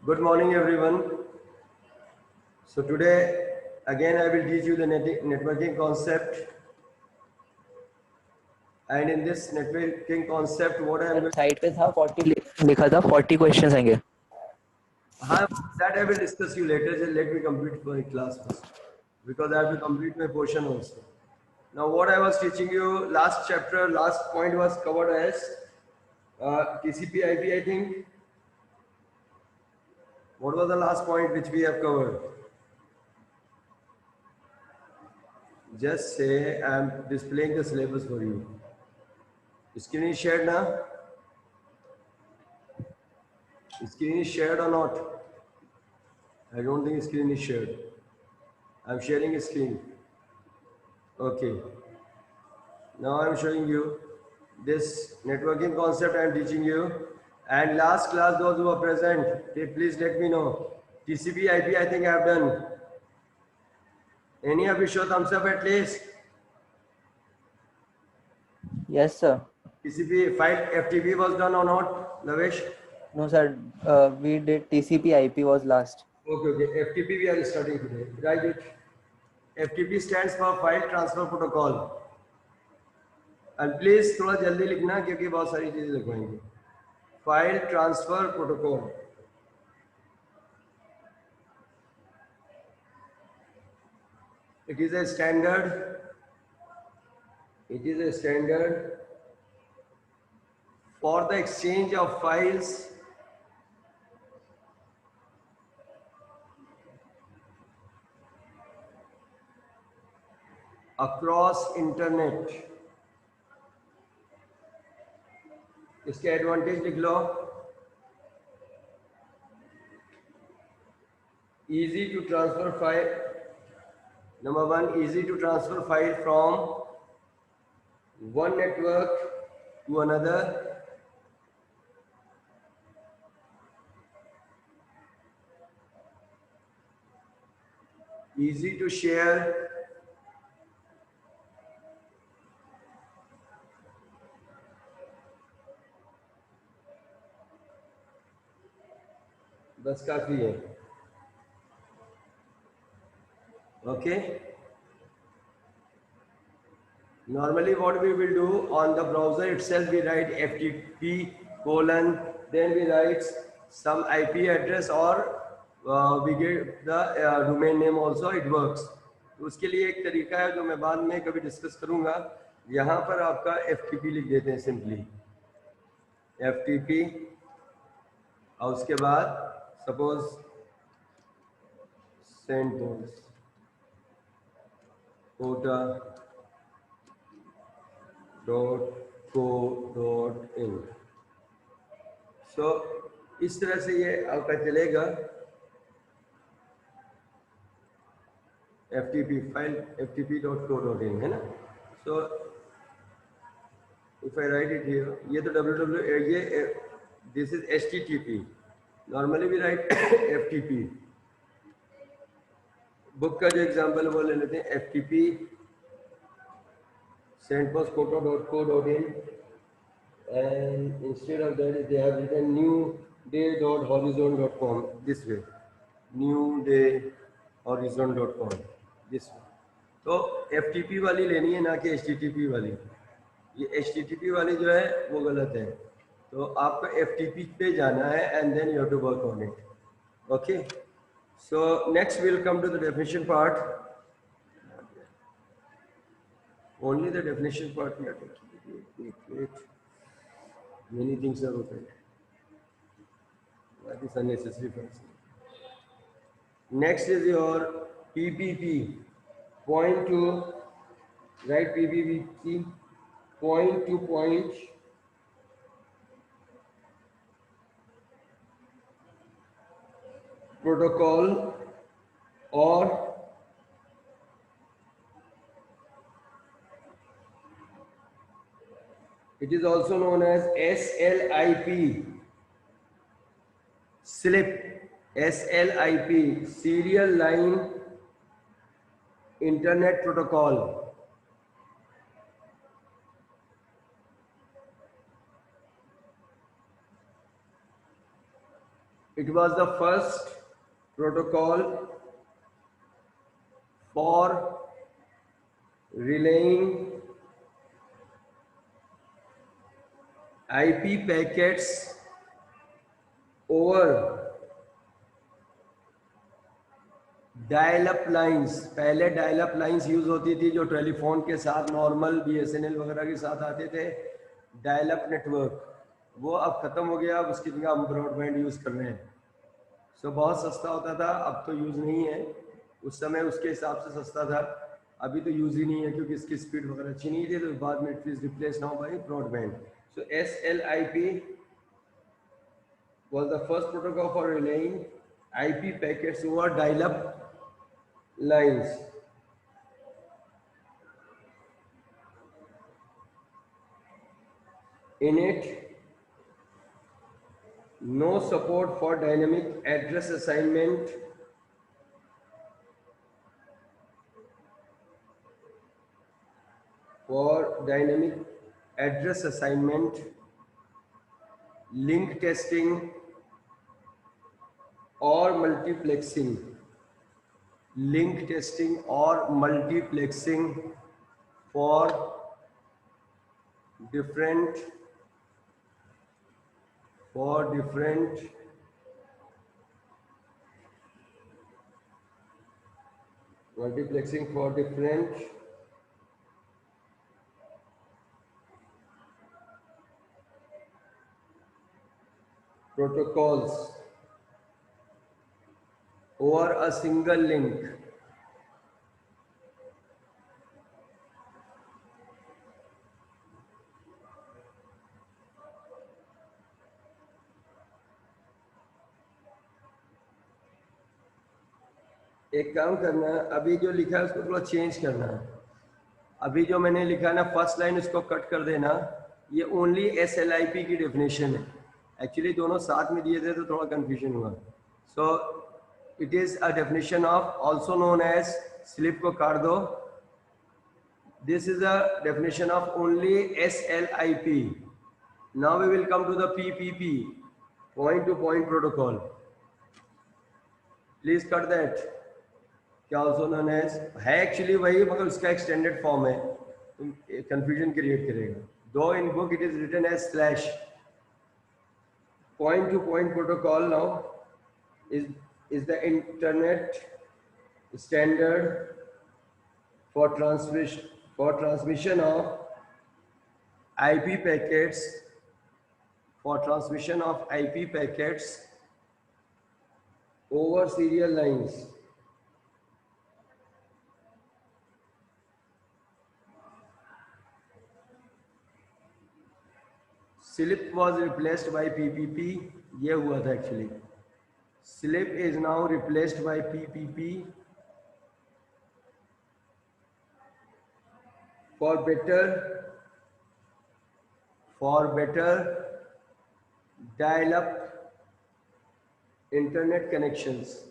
Good morning, everyone. So today, again, I will teach you the networking concept. And in this networking concept, what I am going site पे था 40 लिखा था 40 questions आएंगे. that I will discuss you later. Just let me complete my class first, because I have to complete my portion also. Now, what I was teaching you last chapter, last point was covered as TCP/IP. I think. What was the last point which we have covered? Just say I am displaying the syllabus for you. Screen is shared now. Screen is shared or not? I don't think screen is shared. I'm sharing a screen. Okay. Now I'm showing you this networking concept I'm teaching you. And last class, those who are present, okay, please let me know. TCP IP, I think I've done. Any of you show thumbs up at least? Yes sir. TCP file FTP was done or not, Lavesh? No sir, we did TCP IP was last. Okay. FTP we are studying today. Write it. FTP stands for File Transfer Protocol. And please थोड़ा जल्दी लिखना क्योंकि बहुत सारी चीजें लिखवाएंगे. File Transfer Protocol. It is a standard. It is a standard for the exchange of files across internet. इसके advantage लिख लो. Easy to transfer file. Number one, easy to transfer file from one network to another. Easy to share. बस काफी है. Okay. Normally what we will do on the browser itself, we write FTP colon, then we write some IP address or we get the domain name also, it works. तो उसके लिए एक तरीका है जो मैं बाद में कभी डिस्कस करूंगा. यहाँ पर आपका FTP लिख देते हैं सिंपली FTP और उसके बाद सपोज सेंटोस कोटा .co.in. सो इस तरह से ये आपका चलेगा. FTP फाइल ftp.co.in है ना. So if I write it here, ये तो www, ये this is HTTP. Normally we write FTP. Book का जो एग्जांपल वो ले लेते हैं FTP sendpostcoto.co.in, and instead of that they have written newday.horizon.com this way, newdayhorizon.com this way. तो FTP वाली लेनी है ना कि HTTP वाली. ये HTTP वाली जो है वो गलत है. तो आपको FTP पे जाना है and then you have to work on it. Okay. So next we'll come to the definition part. Only the definition part we are taking. Wait. Many things are open. That is unnecessary for us. Next is your PPP. Point to, right, PPP, point to point protocol, or it is also known as SLIP, SLIP, Serial Line Internet Protocol. It was the first protocol for relaying IP packets over dial up lines. पहले dial up lines use होती थी जो telephone के साथ normal BSNL वगैरह के साथ आते थे. डायल अप नेटवर्क वो अब खत्म हो गया. अब उसकी जगह हम ब्रॉडबैंड यूज कर रहे हैं. सो बहुत सस्ता होता था, अब तो यूज नहीं है. उस समय उसके हिसाब से सस्ता था, अभी तो यूज ही नहीं है क्योंकि इसकी स्पीड वगैरह अच्छी नहीं थी. तो बाद में it is replace now by broadband. So SLIP was the first protocol for relaying IP packets over dial-up lines. In it, no support for dynamic address assignment, link testing or multiplexing. Link testing or multiplexing for different multiplexing for different protocols over a single link. एक काम करना, अभी जो लिखा है उसको थोड़ा change करना है. अभी जो मैंने लिखा है ना फर्स्ट लाइन, उसको कट कर देना. ये ओनली SLIP की डेफिनेशन है. एक्चुअली दोनों साथ में दिए थे तो थोड़ा कंफ्यूजन हुआ. So it is a definition of also known as, slip को काट दो. This is a definition of only SLIP. Now we will come to the PPP, point to point protocol. Please cut that. क्या also known as है actually वही, मगर उसका extended form है, confusion create करेगा. Though in book it is written as slash. Point to point protocol now is the internet standard for transmission of IP packets over serial lines. SLIP was replaced by PPP. ये हुआ था actually. SLIP is now replaced by PPP for better dial-up internet connections.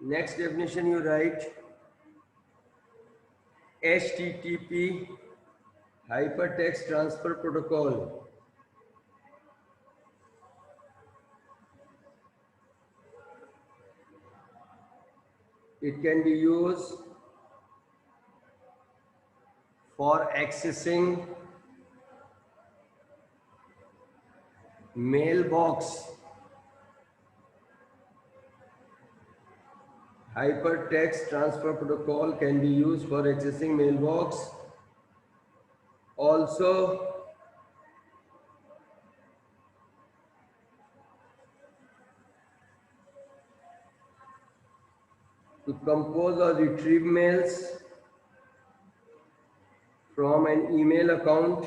Next definition you write HTTP hypertext transfer protocol. It can be used for accessing mailbox. Hypertext transfer protocol can be used for accessing mailbox. Also, to compose or retrieve mails from an email account.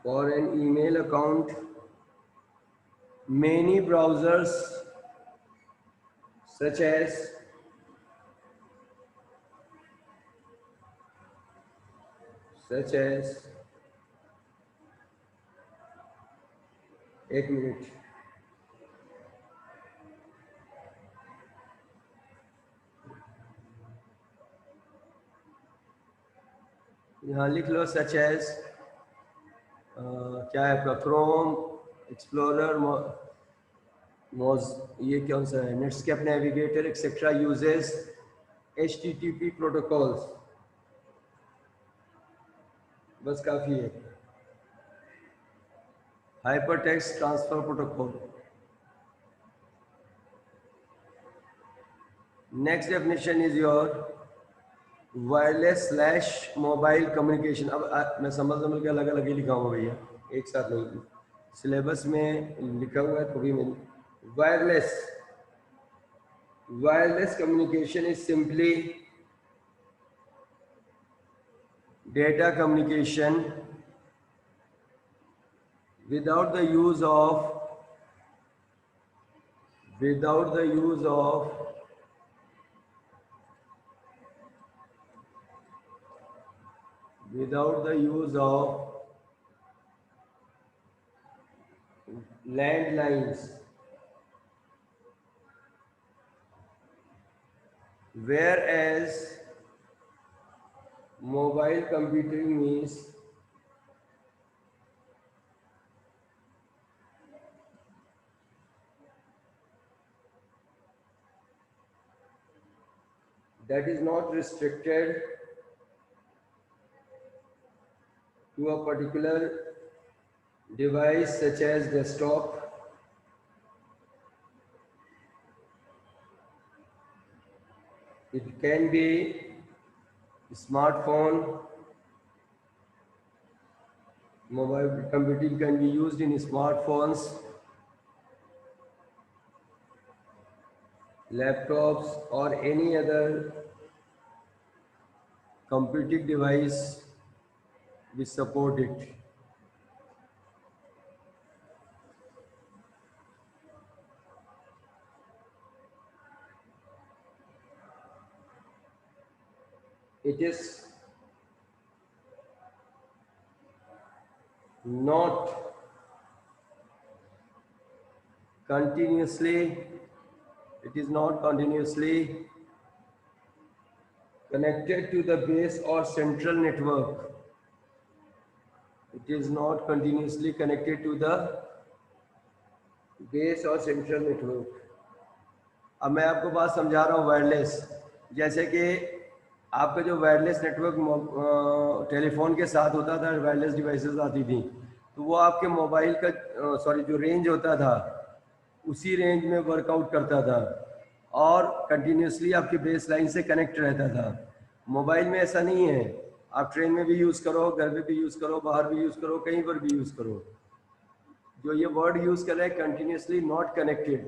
For an email account, many browsers such as एक minute, यहाँ लिख लो such as क्या है आपका Chrome explorer मोज, ये कौन सा है, Netscape navigator etcetera uses HTTP protocols, बस काफ़ी है। Hypertext transfer protocol. Next definition is your wireless slash mobile communication. अब मैं समझ के अलग अलग ही लिखा हूँ भैया, एक साथ नहीं, सिलेबस में लिखा हुआ है तो भी मैंने wireless wireless communication is simply data communication without the use of without the use of without the use of landlines, whereas mobile computing means that is not restricted to a particular device such as desktop, it can be smartphone. Mobile computing can be used in smartphones, laptops or any other computing device which support it. It is not continuously connected to the base or central network. It is not continuously connected to the base or central network. अब मैं आपको बात समझा रहा हूँ wireless, जैसे कि आपका जो वायरलेस नेटवर्क टेलीफोन के साथ होता था, वायरलेस डिवाइसेस आती थी, तो वो आपके मोबाइल का जो रेंज होता था उसी रेंज में वर्कआउट करता था और कंटिन्यूसली आपकी बेस लाइन से कनेक्ट रहता था। मोबाइल में ऐसा नहीं है, आप ट्रेन में भी यूज़ करो, घर में भी यूज़ करो, बाहर भी यूज़ करो, कहीं पर भी यूज़ करो। जो ये वर्ड यूज़ कर रहे हैं कंटिन्यूसली नॉट कनेक्टेड,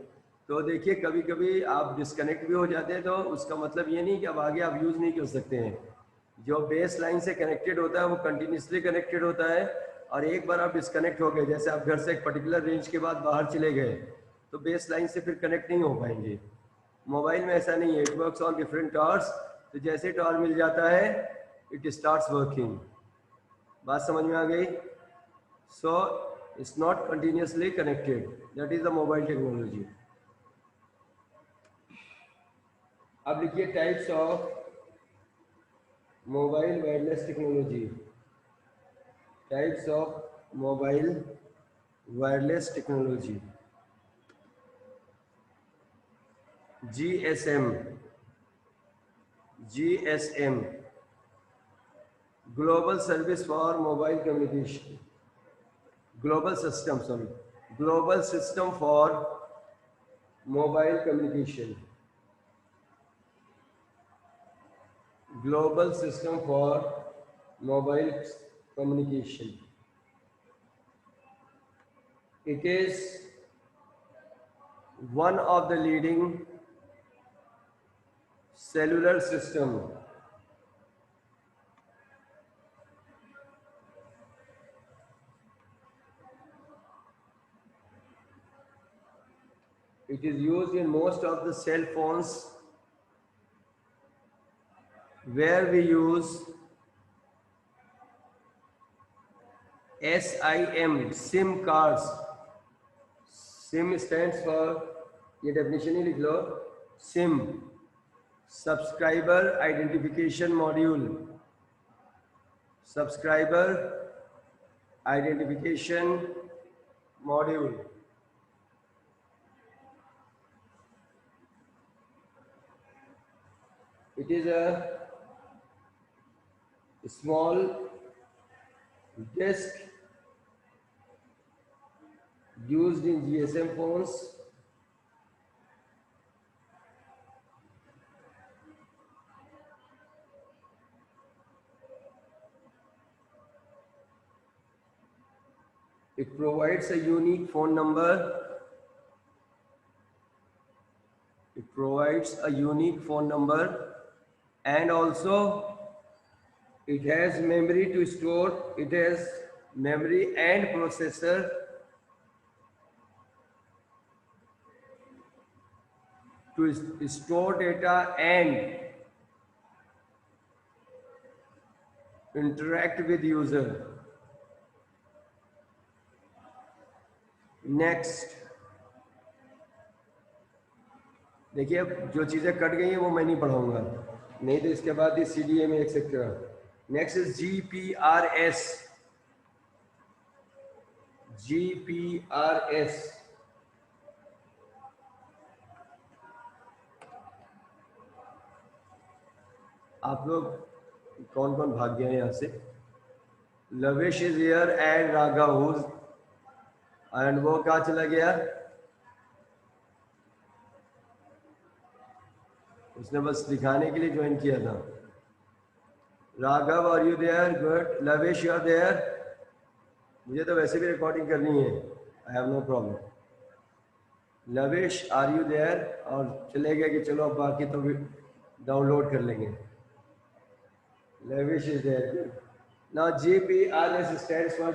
तो देखिए कभी कभी आप डिस्कनेक्ट भी हो जाते हैं, तो उसका मतलब ये नहीं कि अब आगे आप यूज़ नहीं कर सकते हैं। जो बेस लाइन से कनेक्टेड होता है वो कंटिन्यूसली कनेक्टेड होता है, और एक बार आप डिस्कनेक्ट हो गए, जैसे आप घर से एक पर्टिकुलर रेंज के बाद बाहर चले गए, तो बेस लाइन से फिर कनेक्ट नहीं हो पाएंगे। मोबाइल में ऐसा नहीं है, it works on different towers, तो जैसे टावर मिल जाता है इट स्टार्ट्स वर्किंग। बात समझ में आ गई? So it's not continuously connected, that is the mobile technology. अब लिखिए types of mobile wireless technology. Types of mobile wireless technology. GSM, Global Service for Mobile Communication, Global System for Mobile Communication, Global System for Mobile Communication. It is one of the leading cellular system it is used in most of the cell phones where we use SIM cards SIM stands for, ये definition ही लिख लो, SIM, Subscriber Identification Module, Subscriber Identification Module. It is a small disk used in GSM phones. It provides a unique phone number. It provides a unique phone number, and also it has memory to store. It has memory and processor to store data and interact with user. Next, देखिए अब जो चीज़ें cut गई हैं वो मैं नहीं पढ़ाऊंगा, नहीं तो इसके बाद ही CDMA etcetera. Next is GPRS. GPRS. आप लोग कौन कौन भाग गए हैं यहाँ से? Lavish is here and Raghav, and वो कहाँ चला गया? उसने बस दिखाने के लिए ज्वाइन किया था. Raghav, are you there? Good. Lavish, you are there? मुझे तो वैसे भी रिकॉर्डिंग करनी है, I have no problem. Lavish, are you there? और चले गए कि चलो अब बाकी तो डाउनलोड कर लेंगे. Lavish is there. Now GPRS stands for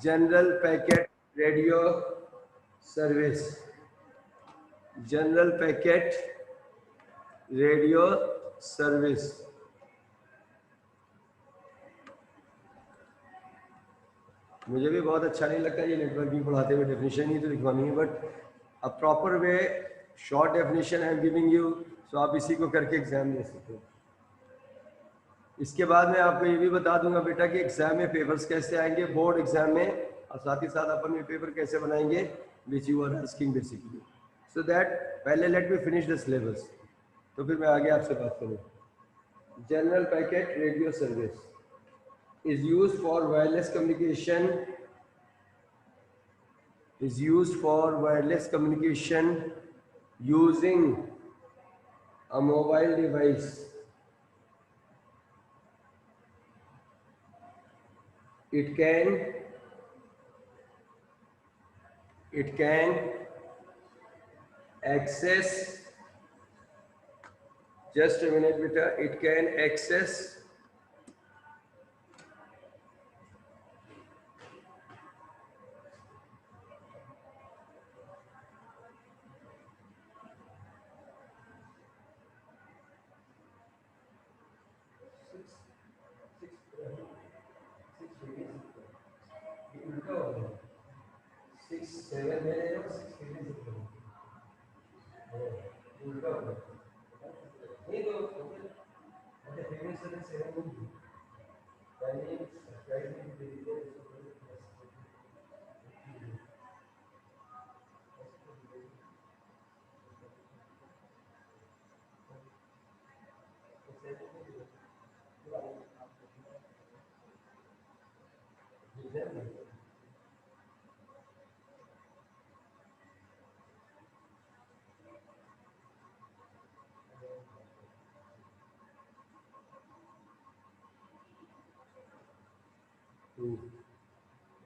General Packet Radio Service. General Packet Radio Service. मुझे भी बहुत अच्छा नहीं लगता ये नेटवर्किंग पढ़ाते हुए डेफिनेशन ही तो लिखवानी है, but a proper way, short definition I am giving you, so आप इसी को करके एग्जाम दे सकते हो. इसके बाद मैं आपको ये भी बता दूंगा बेटा कि एग्जाम में पेपर्स कैसे आएंगे, बोर्ड एग्जाम में, और साथ ही साथ अपन में पेपर कैसे बनाएंगे, which you are asking basically. So that पहले let me finish the syllabus, तो फिर मैं आगे आपसे बात करूँ. General packet radio service is used for wireless communication, using a mobile device. It can access, just a minute beta, it can access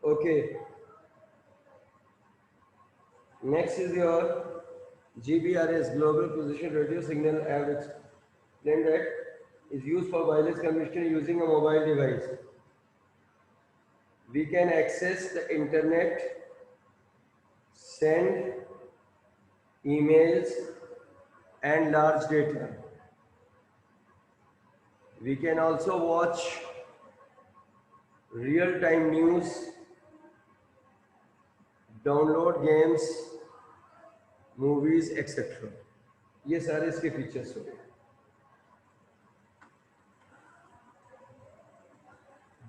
Okay. Next is your GPRS, Global Position Radio Signal Average. Then that is used for wireless communication using a mobile device. We can access the internet, send emails and large data. We can also watch real-time news download games, movies etcetera. ये सारे इसके features हो गए।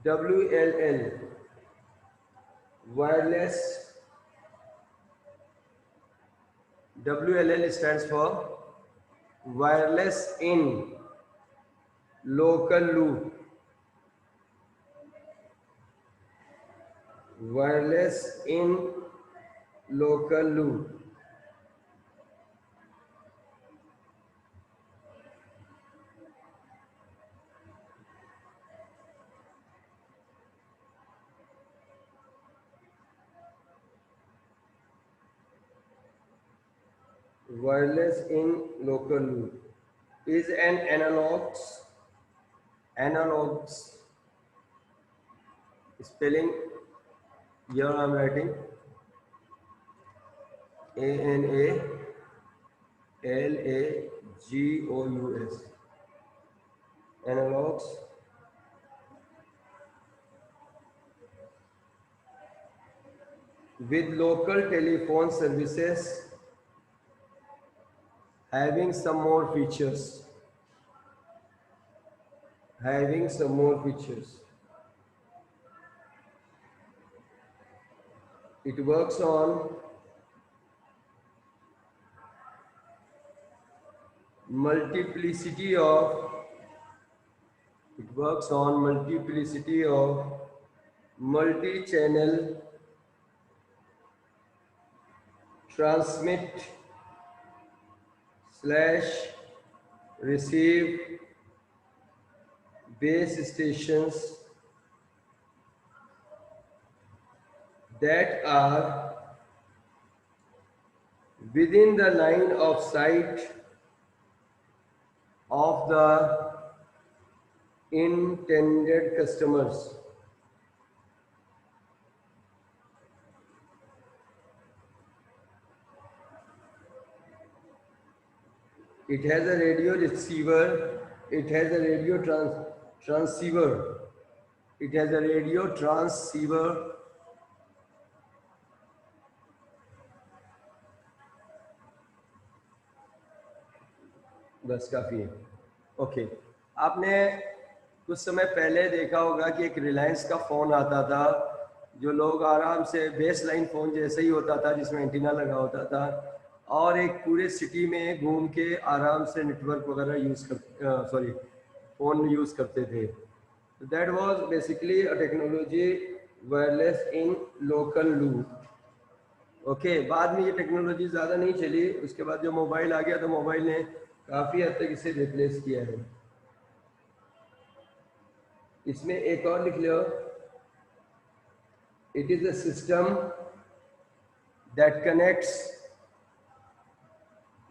WLL wireless, WLL stands for wireless in local loop, wireless in local loop। Wireless in local loop is an analogs spelling. Here I am writing ANALAGOUS, analogs with local telephone services having some more features, It works on multiplicity of multi-channel transmit / receive base stations that are within the line of sight of the intended customers. It has a radio receiver, it has a radio transceiver, it has a radio transceiver, बस काफ़ी है। Okay, आपने कुछ समय पहले देखा होगा कि एक रिलायंस का फ़ोन आता था जो लोग आराम से बेस लाइन फ़ोन जैसे ही होता था जिसमें एंटीना लगा होता था और एक पूरे सिटी में घूम के आराम से नेटवर्क वगैरह फ़ोन यूज़ करते थे। That was basically a technology wireless in local loop. Okay, बाद में ये टेक्नोलॉजी ज़्यादा नहीं चली, उसके बाद जो मोबाइल आ गया तो मोबाइल ने काफ़ी हद तक इसे रिप्लेस किया है। इसमें एक और लिख लो, it is a system that connects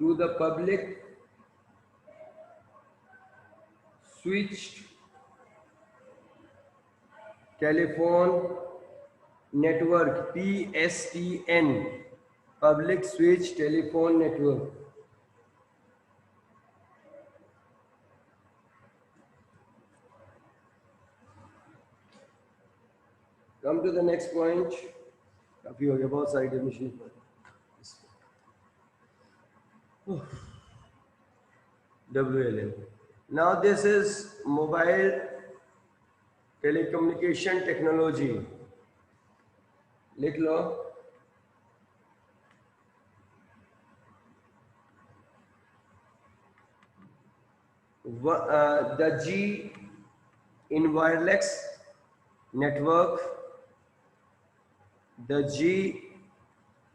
to the public switched telephone network, PSTN, public switch telephone network. Come to the next point. काफी हो गया, बहुत सारी definition. WLL. Now this is mobile telecommunication technology. लिख लो, the G in wireless network, the G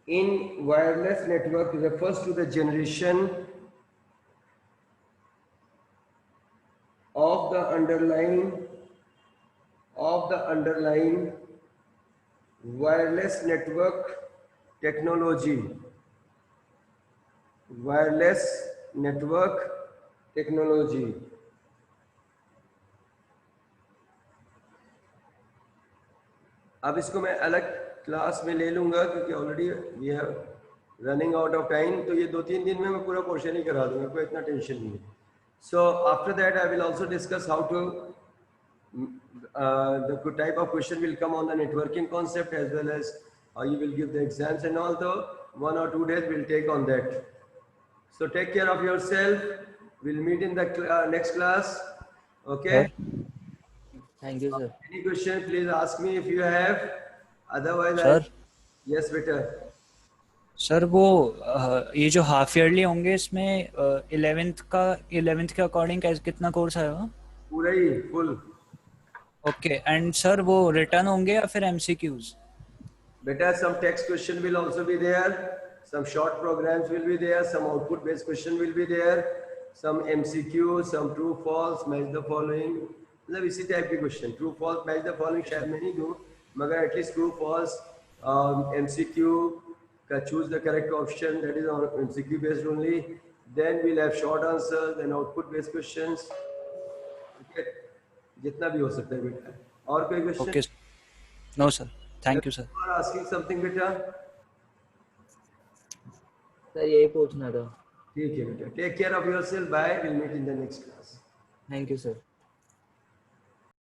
in wireless network refers to the generation of the underlying wireless network technology, wireless network technology। अब इसको मैं अलग class में ले लूँगा क्योंकि already we have running out of time, तो ये 2-3 दिन में मैं पूरा पोर्शन ही करा दूँगा, कोई इतना टेंशन नहीं है। So after that I will also discuss how to the type of question will come on the networking concept as well as You will give the exams and all. So 1 or 2 days we'll take on that. So take care of yourself. We'll meet in the next class. Okay. Sir. Thank you, sir. Any question, please ask me if you have. Otherwise, sir yes, better. Sir वो ये जो half yearly होंगे इसमें 11th के according कितना course आएगा? पूरा ही full. Okay and sir वो रिटर्न होंगे या फिर MCQs? Better, some text question will also be there. Some short programs will be there. Some output based question will be there. Some MCQ, some true false, match the following. मतलब इसी type के question, true false match the following शायद मैं नहीं दूं, मगर at least true false MCQ का choose the correct option, that is on MCQ based only. Then we'll have short answers and output based questions. Okay, जितना भी हो सकता है बेटा. और कोई question? Okay no sir, thank you sir. और आस्किंग समथिंग बेटा? सर यही पूछना था. ठीक है बेटा. Take care of yourself. Bye. Will meet in the next class. Thank you sir.